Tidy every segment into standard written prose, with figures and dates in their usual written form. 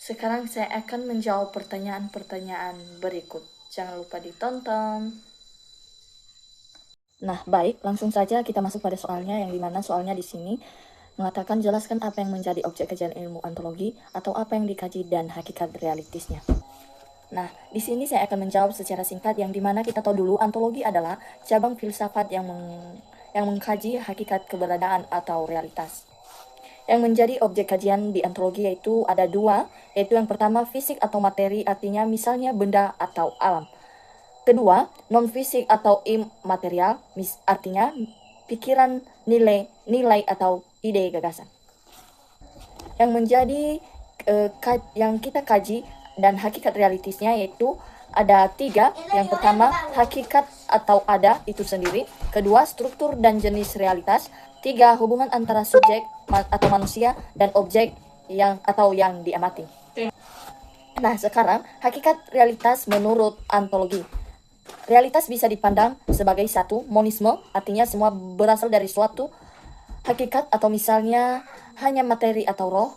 Sekarang saya akan menjawab pertanyaan-pertanyaan berikut. Jangan lupa ditonton. Nah, baik, langsung saja kita masuk pada soalnya, yang dimana soalnya di sini mengatakan jelaskan apa yang menjadi objek kajian ilmu ontologi atau apa yang dikaji dan hakikat realitisnya. Nah, di sini saya akan menjawab secara singkat, yang dimana kita tahu dulu ontologi adalah cabang filsafat yang mengkaji hakikat keberadaan atau realitas. Yang menjadi objek kajian di ontologi yaitu ada dua, yaitu yang pertama fisik atau materi, artinya misalnya benda atau alam. Kedua, non-fisik atau imaterial, artinya pikiran, nilai atau ide gagasan. Yang menjadi yang kita kaji dan hakikat realitisnya yaitu ada tiga. Yang pertama, hakikat atau ada itu sendiri. Kedua, struktur dan jenis realitas. Tiga, hubungan antara subjek atau manusia dan objek yang diamati. Nah, sekarang hakikat realitas menurut ontologi. Realitas bisa dipandang sebagai satu, monisme, artinya semua berasal dari suatu hakikat atau misalnya hanya materi atau roh.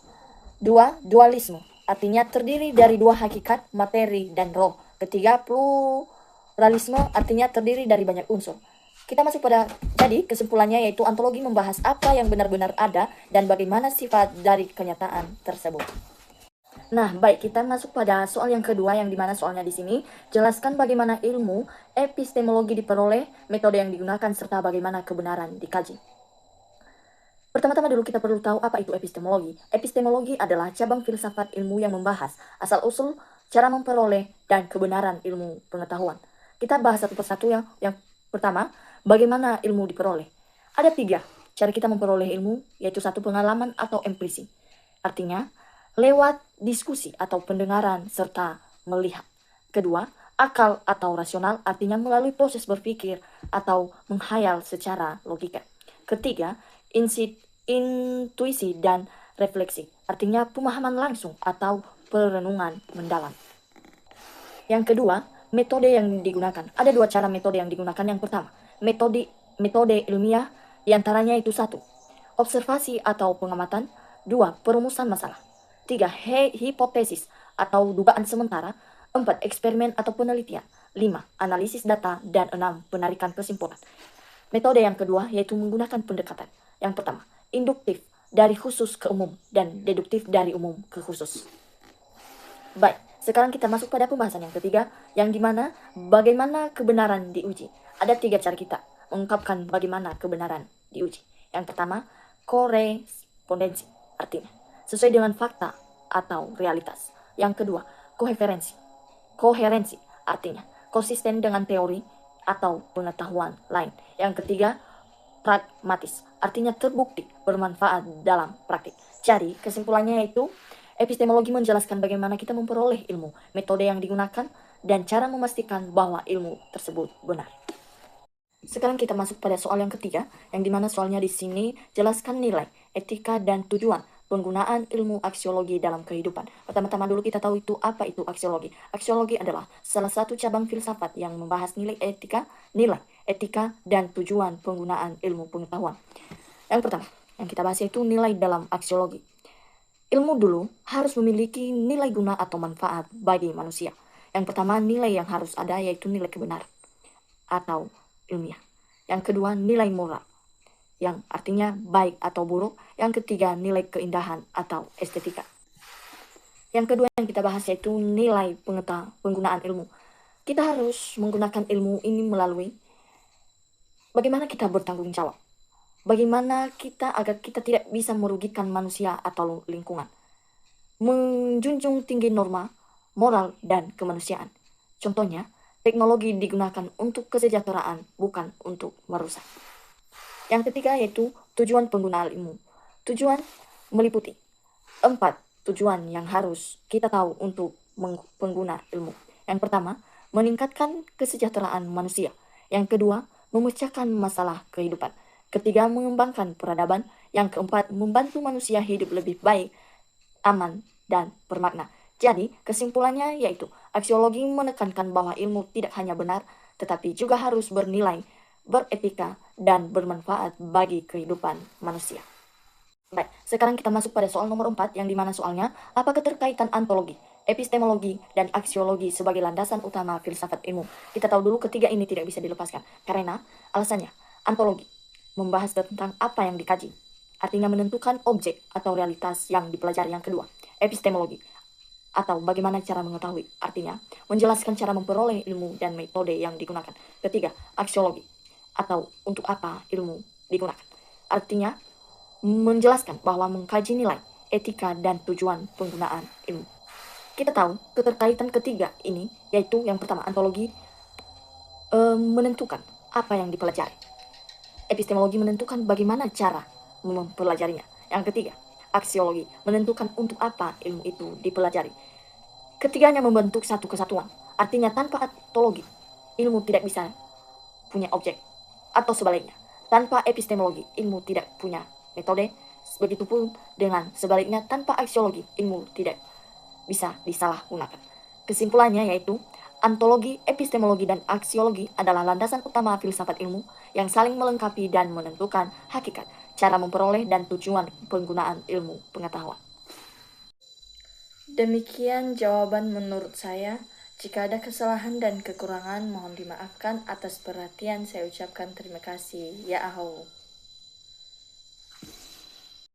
Dua, dualisme, artinya terdiri dari dua hakikat, materi dan roh. Ketiga, pluralisme, artinya terdiri dari banyak unsur. Kita masuk pada, jadi kesimpulannya yaitu ontologi membahas apa yang benar-benar ada dan bagaimana sifat dari kenyataan tersebut. Nah, baik, kita masuk pada soal yang kedua, yang dimana soalnya di sini jelaskan bagaimana ilmu epistemologi diperoleh, metode yang digunakan, serta bagaimana kebenaran dikaji. Pertama-tama dulu kita perlu tahu apa itu epistemologi. Epistemologi adalah cabang filsafat ilmu yang membahas asal-usul, cara memperoleh, dan kebenaran ilmu pengetahuan. Kita bahas satu persatu. Yang pertama, bagaimana ilmu diperoleh. Ada tiga cara kita memperoleh ilmu, yaitu satu, pengalaman atau empiris. Artinya, lewat diskusi atau pendengaran serta melihat. Kedua, akal atau rasional, artinya melalui proses berpikir atau menghayal secara logika. Ketiga, intuisi dan refleksi, artinya pemahaman langsung atau perenungan mendalam. Yang kedua, metode yang digunakan. Ada dua cara metode yang digunakan. Yang pertama, metode ilmiah, diantaranya itu satu, observasi atau pengamatan. Dua, perumusan masalah. Tiga, hipotesis atau dugaan sementara. Empat, eksperimen atau penelitian. Lima, analisis data. Dan enam, penarikan kesimpulan. Metode yang kedua yaitu menggunakan pendekatan. Yang pertama, induktif dari khusus ke umum dan deduktif dari umum ke khusus. Baik, sekarang kita masuk pada pembahasan yang ketiga, yang dimana bagaimana kebenaran diuji. Ada tiga cara kita mengungkapkan bagaimana kebenaran diuji. Yang pertama, korespondensi, artinya sesuai dengan fakta atau realitas. Yang kedua, koherensi, artinya konsisten dengan teori atau pengetahuan lain. Yang ketiga, pragmatis, artinya terbukti bermanfaat dalam praktik. Jadi, kesimpulannya yaitu epistemologi menjelaskan bagaimana kita memperoleh ilmu, metode yang digunakan, dan cara memastikan bahwa ilmu tersebut benar. Sekarang kita masuk pada soal yang ketiga, yang dimana soalnya di sini jelaskan nilai, etika, dan tujuan penggunaan ilmu aksiologi dalam kehidupan. Pertama-tama dulu kita tahu itu apa itu aksiologi. Aksiologi adalah salah satu cabang filsafat yang membahas nilai, etika, dan tujuan penggunaan ilmu pengetahuan. Yang pertama, yang kita bahas itu nilai dalam aksiologi. Ilmu dulu harus memiliki nilai guna atau manfaat bagi manusia. Yang pertama, nilai yang harus ada yaitu nilai kebenaran atau ilmiah. Yang kedua, nilai moral, yang artinya baik atau buruk. Yang ketiga, nilai keindahan atau estetika. Yang kedua yang kita bahas yaitu nilai penggunaan ilmu. Kita harus menggunakan ilmu ini melalui bagaimana kita bertanggung jawab. Bagaimana kita agar kita tidak bisa merugikan manusia atau lingkungan. Menjunjung tinggi norma, moral, dan kemanusiaan. Contohnya, teknologi digunakan untuk kesejahteraan, bukan untuk merusak. Yang ketiga yaitu tujuan penggunaan ilmu. Tujuan meliputi 4 tujuan yang harus kita tahu untuk pengguna ilmu. Yang pertama, meningkatkan kesejahteraan manusia. Yang kedua, memecahkan masalah kehidupan. Ketiga, mengembangkan peradaban. Yang keempat, membantu manusia hidup lebih baik, aman, dan bermakna. Jadi, kesimpulannya yaitu aksiologi menekankan bahwa ilmu tidak hanya benar, tetapi juga harus bernilai, beretika, dan bermanfaat bagi kehidupan manusia. Baik, sekarang kita masuk pada soal nomor 4, yang dimana soalnya, apa keterkaitan ontologi, epistemologi, dan aksiologi sebagai landasan utama filsafat ilmu? Kita tahu dulu ketiga ini tidak bisa dilepaskan, karena alasannya, ontologi, membahas tentang apa yang dikaji, artinya menentukan objek atau realitas yang dipelajari. Yang kedua, epistemologi, atau bagaimana cara mengetahui, artinya menjelaskan cara memperoleh ilmu dan metode yang digunakan. Ketiga, aksiologi, atau untuk apa ilmu digunakan, artinya menjelaskan bahwa mengkaji nilai, etika, dan tujuan penggunaan ilmu. Kita tahu keterkaitan ketiga ini, yaitu yang pertama, ontologi menentukan apa yang dipelajari. Epistemologi menentukan bagaimana cara mempelajarinya. Yang ketiga, aksiologi menentukan untuk apa ilmu itu dipelajari. Ketiganya membentuk satu kesatuan. Artinya tanpa ontologi, ilmu tidak bisa punya objek. Atau sebaliknya, tanpa epistemologi, ilmu tidak punya metode. Begitupun dengan sebaliknya, tanpa aksiologi, ilmu tidak bisa disalahgunakan. Kesimpulannya yaitu, ontologi, epistemologi, dan aksiologi adalah landasan utama filsafat ilmu yang saling melengkapi dan menentukan hakikat, cara memperoleh, dan tujuan penggunaan ilmu pengetahuan. Demikian jawaban menurut saya. Jika ada kesalahan dan kekurangan, mohon dimaafkan. Atas perhatian saya ucapkan terima kasih. Ya Ahow.